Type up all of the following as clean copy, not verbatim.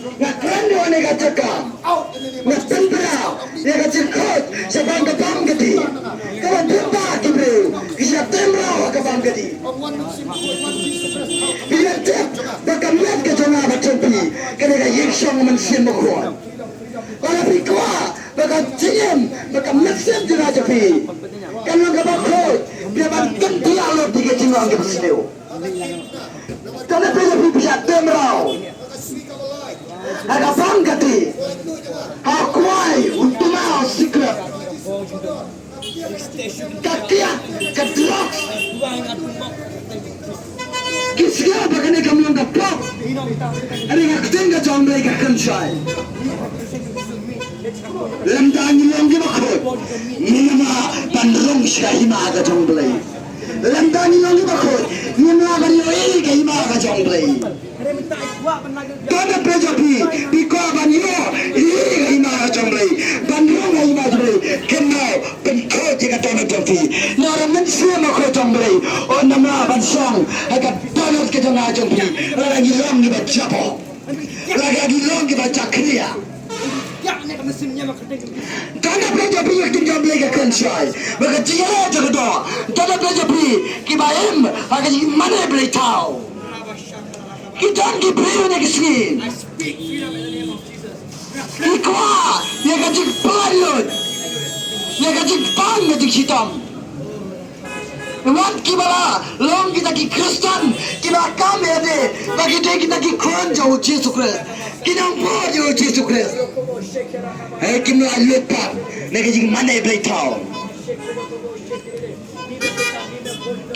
Ngakran ni wane kacakam. Ngaktentra. Dia kacil kot. Sabang kabang gedi. Kawan jumpa kibreu. Kisah temrau kabang gedi. Bila cek. Bakam lihat ke jona bacampi. Kena yeksong mensian mokhuan. Kalau pikwa. Bakam cingem. Bakam mensian jona japi. Kalau kabang kot. Dia banten dia lo tiga jingong ke pesneu. Kalau bila bisa temrau. Ada bangkati, hakwai untuk mau secret, kakia, kedrak, kisah bagaimana kamu yang kapok, ada yang ketinggalan jauh mereka kencai, lemdangi lagi bakut, nama bandrung syahima agak jauh belai, lemdangi lagi bakut, nama barioi kahima agak jauh belai. Tanda pejapi di kawan yo ini ima jomlei bandung ima jomlei kenal penko jika tanda pejapi nara mensia makro jomlei oh nama bansong agak tanda kita ngajompi lagi long kita japo lagi long kita cakria tanda pejapi yang tinggal jomlei ke kencai maka jika jodoh tanda pejapi kibaim agak mana boleh tahu. Kita angkat beliau ni kesini. Ikwa, dia kacik palut, dia kacik pang kacik hitam. Wan kibala, long kita ki Kristen, kita kami ada, bagi dia kita ki Quran jauh Yesus Kristus, kita apa jauh Yesus Kristus. Hei kita lupa, dia kacik mana boleh tahu.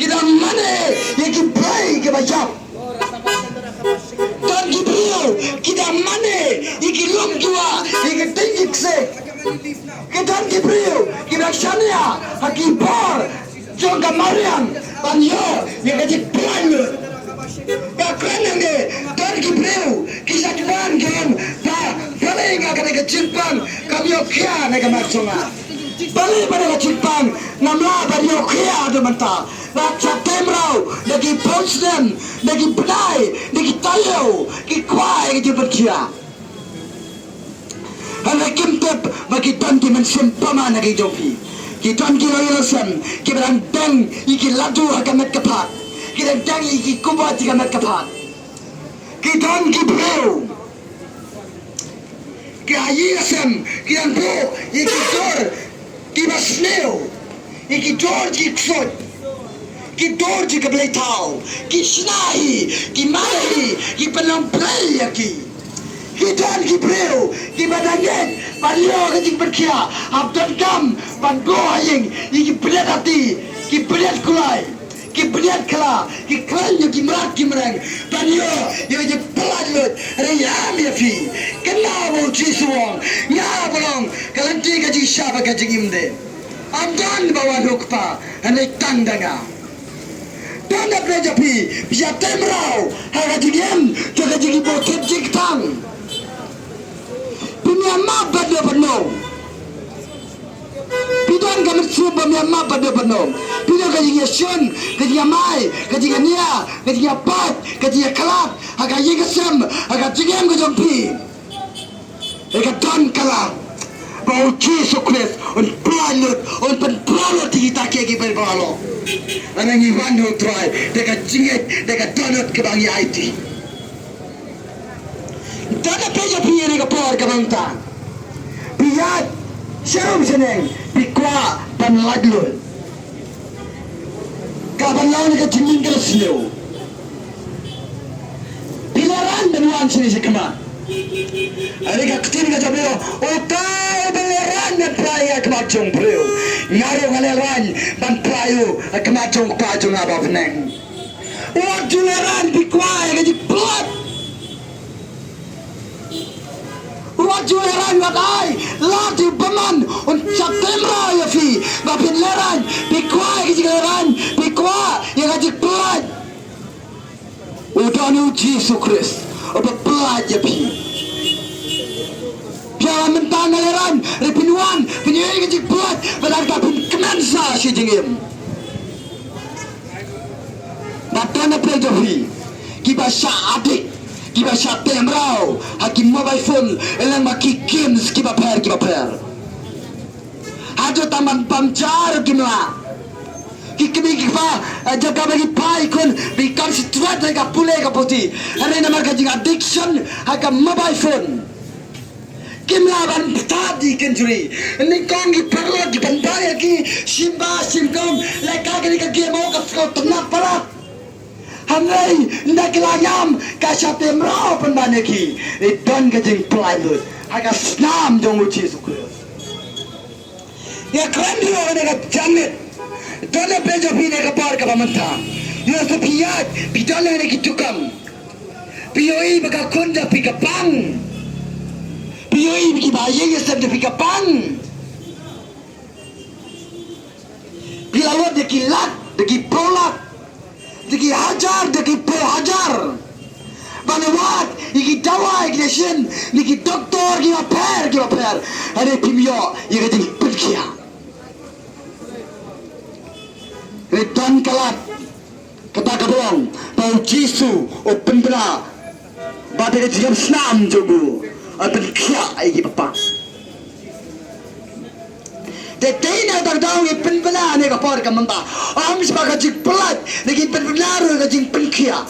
Kita mana, yang kita pray kita jawab. Dan Gibril kita mana iki lom jua iki tinggi sek kita Gibril kita Shania Hakibor Jonga Mariam Banyo yang kaji pelanjut ya kerana ni dan Gibril kisah tuan kan tak boleh akan kecilpan kami okia nak macamnya balik pada kecilpan nama bari okia tu mentah Rakyat temrau, lagi Potsdam, lagi Benai, lagi Tayo, lagi Kuai, lagi Berkia. Hanya kimtep bagi tuan dimension paman lagi jopi. Kita kira ilasan, kita dang iki ladu hakamat kepat, kita dang iki kubat hakamat kepat. Kita Gibril, kita ilasan, kita bu iki dor, kita sneu, iki dor jiksot. Ki dorji ke boleh tahu, ki sinai, ki mari, ki penomplay ki, ki dan ki breu, ki badangan, balio ke jing berkia, abdan kam, bango aying, ki belat hati, ki belat kulai, ki belat kala, ki kalanya ki merat ki mereng, balio, yang je peladut, reyam ya fi, kenapa cisuang, ngabolong, kalanti ke jing syaba ke jing imde, abdan bawa nukpa, anek tandanga. Tanda pejapi bisa temrau harga jigem jaga jigi botet jigtang Myanmar pada penuh pidan gamet suba Myanmar pada penuh pidan gaji yasun gaji mai gaji nia gaji pat gaji kalat harga yigasem harga jigem gajampi harga don kalat bau Yesus Kristus on planet on penplanet kita kaki berbalo anang iwan ho try dekat jingit dekat donut ke bangi IT dana peja piye ni kapor ke bangta piyat syam seneng pikwa pan ladlul ka ban lawan ke jingin ke sinu pilaran dan sini sekema hari ka ketin ka jabelo otai beleran na praya kemacung beliau ngaruh ngaleran ban prayu kemacung pajung apa peneng waktu leran bikwai gaji plot waktu leran wakai lati beman uncap temra ya fi bapin leran bikwai gaji leran bikwai yang gaji plot udah ni Yesus Kristus apa plot ya fi Jangan mentang ngaleran, repinuan, penyuai kecik buat, berharga pun kemansa si jengim. Natana prejofi, kibasa adik, Kiba syatem rau hakim mobile phone elang maki games kiba per hajo taman pamjar kimla kikmi kiba jaga bagi pai kon bikam situat lega pule ka poti ane namar ka jing addiction hakam mobile phone kimla ban tadi kenjuri ni kong ki perlo di bandaya ki simba simkom leka kini ka game ka sko tenap para hamai ndak lagam ka syatem rau pandane ki don ka jing plywood haka snam jong uci sukre ya kandro ne ka jamet dona pejo pine ka par ka pamanta yo so piyat bidala ne ki tukam piyoi baka konda pikapang piyoi biki baye ye sabde pikapang pilawat de ki lat de ki polak de ki hajar de ki po hajar banawat iki dawa iki desin niki doktor ki per ane pimyo ye ka pikya Retan kalat kata kabong bau jisu o pembela badai jam senam jogu aben kia igi papa detina tak tahu ye pembela ne ka par ka manta am sebagai jik pelat lagi pembela ro ka jing penkia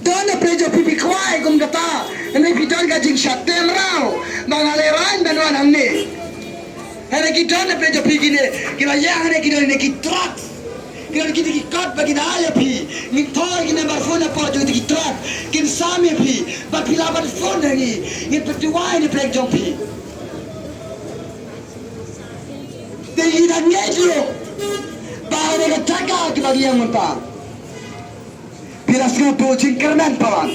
dan prejo pipi kwai kum kata ne piton ka jing syatem rau mangaleran banwan amne Hanya kita nak belajar pergi ni, kita yang hanya kita ni kita terat, kita kat bagi dah pi, minta kita berfon apa juga kita terat, kita sami pi, berpilawan fon lagi, kita berdua ini pelak jom pi. Jadi kita ngejlo, bahawa kita jaga kita lagi yang mentah. Bila sekarang tu jingkernan pawan,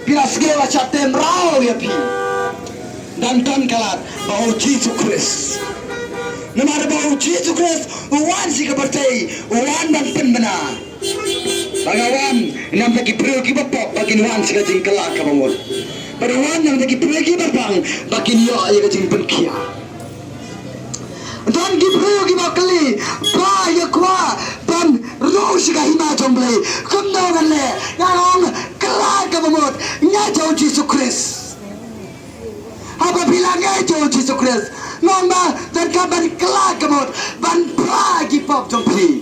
bila sekarang syatem rau ya pi. Dan kalat bau Yesus Kristus. Nama bau Yesus Kristus uwan si kepercayai uwan dan penbenar. Bagawan nam lagi pergi bapak bagi uwan si kajing kelak kabangun. Bagawan nam lagi pergi berbang bagi dia ayah kajing penkia. Dan pergi bakali bahaya kuah dan roh si kahima jomblay kundawan le yang kelak kabangun nyajau Yesus Kristus. Apabila ngejo Yesus Kristus nomba dan kabar kelak kemud ban pragi pop jompi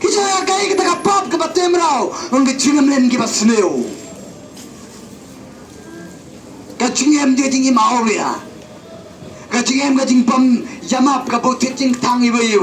kisah kai kita kapap ke batemrau ungge cingem len ki basneo ka cingem dia tinggi mau ya ka cingem ka jingpam yamap ka botit jing tangi we